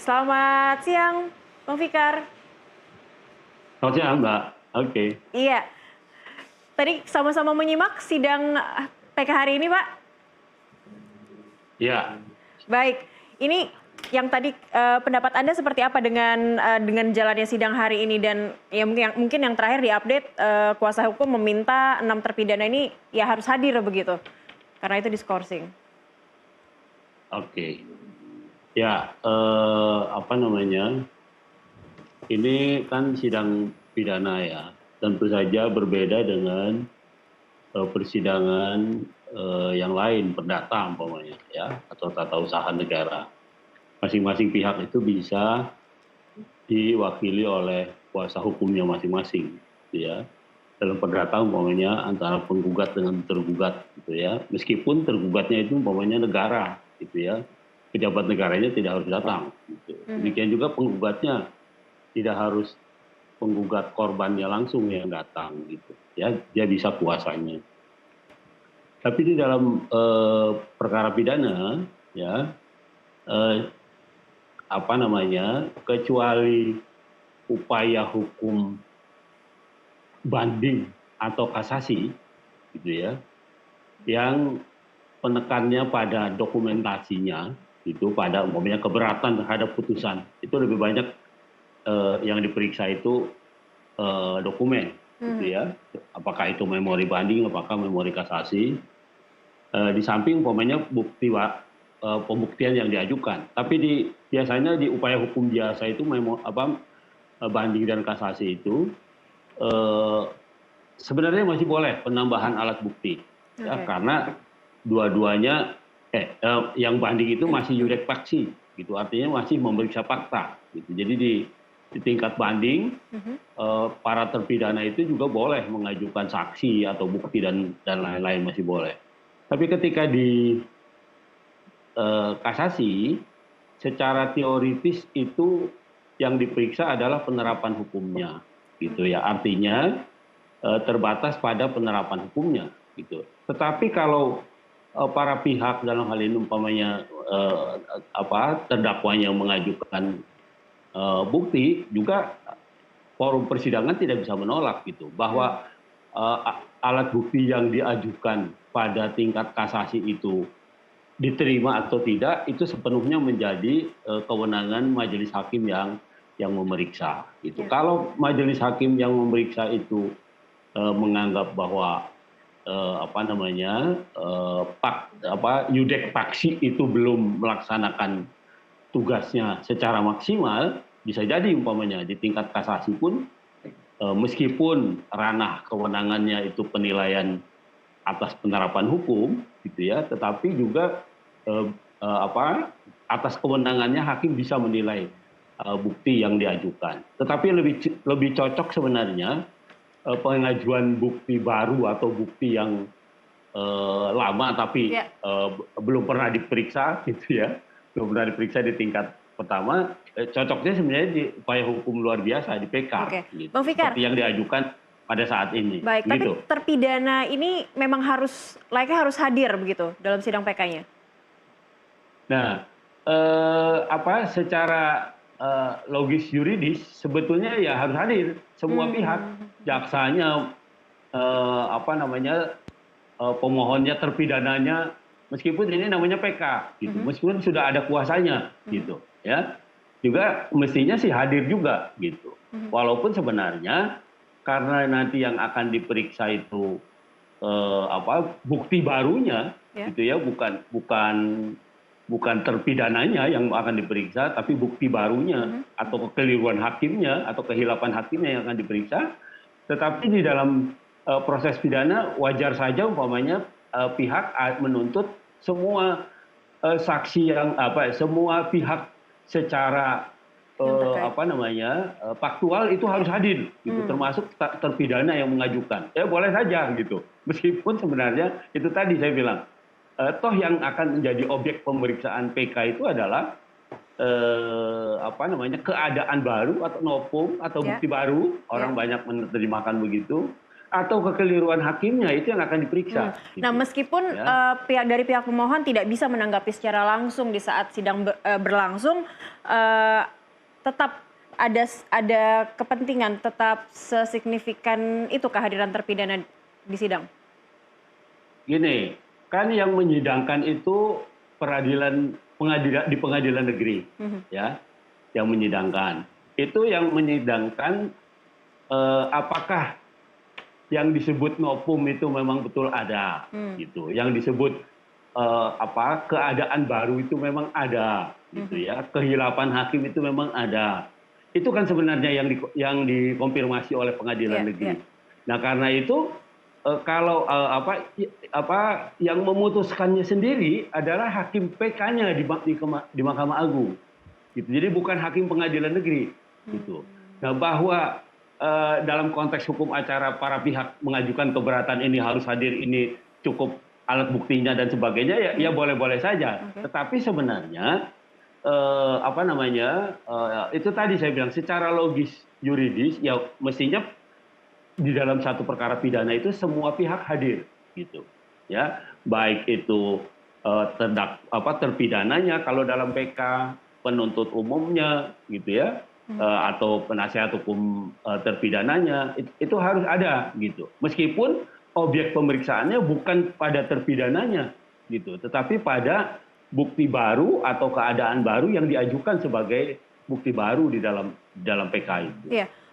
Selamat siang, Bang Fikar. Selamat siang, Mbak. Oke. Iya, tadi sama-sama menyimak sidang PK hari ini, Pak. Ya, Baik, ini yang tadi pendapat Anda seperti apa dengan jalannya sidang hari ini dan ya mungkin yang terakhir diupdate kuasa hukum meminta 6 terpidana ini ya harus hadir begitu, karena itu diskorsing. oke. Ya, apa namanya, ini kan sidang pidana ya. Tentu saja berbeda dengan persidangan yang lain, perdata umpamanya ya, atau tata usaha negara. Masing-masing pihak itu bisa diwakili oleh kuasa hukumnya masing-masing, gitu ya. Dalam perdata umpamanya antara penggugat dengan tergugat, gitu ya. Meskipun tergugatnya itu umpamanya negara, gitu ya. Pejabat negaranya tidak harus datang. Gitu. Demikian juga penggugatnya tidak harus penggugat korbannya langsung yang datang, gitu. Ya, dia bisa kuasanya. Tapi di dalam perkara pidana, ya, eh, apa namanya, kecuali upaya hukum banding atau kasasi, gitu ya, yang penekannya pada dokumentasinya, itu pada umpamanya keberatan terhadap putusan, itu lebih banyak yang diperiksa itu dokumen, gitu ya, apakah itu memori banding, apakah memori kasasi, di samping umpamanya bukti pembuktian yang diajukan. Tapi biasanya di upaya hukum biasa itu banding dan kasasi itu eh, sebenarnya masih boleh penambahan alat bukti, ya, karena dua-duanya yang banding itu masih yudek faksi, gitu, artinya masih memeriksa fakta, gitu. Jadi di tingkat banding para terpidana itu juga boleh mengajukan saksi atau bukti dan lain-lain masih boleh. Tapi ketika di kasasi, secara teoritis itu yang diperiksa adalah penerapan hukumnya, gitu ya. Artinya terbatas pada penerapan hukumnya, gitu. Tetapi kalau para pihak dalam hal ini umpamanya terdakwanya mengajukan bukti, juga forum persidangan tidak bisa menolak, gitu, bahwa alat bukti yang diajukan pada tingkat kasasi itu diterima atau tidak, itu sepenuhnya menjadi kewenangan majelis hakim yang memeriksa, gitu. Kalau majelis hakim yang memeriksa itu menganggap bahwa yudek faksi itu belum melaksanakan tugasnya secara maksimal, bisa jadi umpamanya di tingkat kasasi pun meskipun ranah kewenangannya itu penilaian atas penerapan hukum, gitu ya, tetapi juga atas kewenangannya hakim bisa menilai bukti yang diajukan. Tetapi lebih cocok sebenarnya pengajuan bukti baru atau bukti yang lama tapi belum pernah diperiksa, gitu ya, belum pernah diperiksa di tingkat pertama, cocoknya sebenarnya di upaya hukum luar biasa di PK, gitu, Bang Fikar, seperti yang diajukan pada saat ini. baik, gitu. tapi terpidana ini memang layaknya harus hadir begitu dalam sidang PK-nya. Nah, secara logis yuridis sebetulnya ya harus hadir semua pihak, jaksanya, pemohonnya, terpidananya, meskipun ini namanya PK, gitu, meskipun sudah ada kuasanya, gitu, ya, juga mestinya sih hadir juga, gitu. Walaupun sebenarnya karena nanti yang akan diperiksa itu bukti barunya, gitu ya, bukan terpidananya yang akan diperiksa, tapi bukti barunya atau kekeliruan hakimnya atau kehilapan hakimnya yang akan diperiksa. Tetapi di dalam proses pidana wajar saja umpamanya pihak menuntut semua saksi semua pihak secara faktual itu harus hadir, gitu, termasuk terpidana yang mengajukan. Ya boleh saja, gitu. Meskipun sebenarnya itu tadi saya bilang, toh yang akan menjadi objek pemeriksaan PK itu adalah keadaan baru atau novum atau bukti baru, orang banyak menerjemahkan begitu, atau kekeliruan hakimnya itu yang akan diperiksa. Nah, Gitu. meskipun Ya. pihak pemohon tidak bisa menanggapi secara langsung di saat sidang berlangsung, tetap ada kepentingan, tetap sesignifikan itu kehadiran terpidana di sidang. Gini, kan yang menyidangkan itu di pengadilan negeri, ya, yang menyidangkan. Itu yang menyidangkan apakah yang disebut novum itu memang betul ada, gitu. Yang disebut keadaan baru itu memang ada, gitu ya. Kehilapan hakim itu memang ada. Itu kan sebenarnya yang dikonfirmasi oleh pengadilan negeri. Nah, karena itu kalau yang memutuskannya sendiri adalah hakim PK-nya di Mahkamah Agung. Gitu. Jadi bukan hakim pengadilan negeri. Gitu. Nah, bahwa dalam konteks hukum acara para pihak mengajukan keberatan ini harus hadir, ini cukup alat buktinya dan sebagainya, ya boleh-boleh saja. Tetapi sebenarnya itu tadi saya bilang secara logis yuridis ya mestinya di dalam satu perkara pidana itu semua pihak hadir, gitu ya, baik itu terpidananya kalau dalam PK, penuntut umumnya, gitu ya, atau penasihat hukum terpidananya, itu harus ada, gitu, meskipun objek pemeriksaannya bukan pada terpidananya, gitu, tetapi pada bukti baru atau keadaan baru yang diajukan sebagai bukti baru di dalam PK itu. Iya.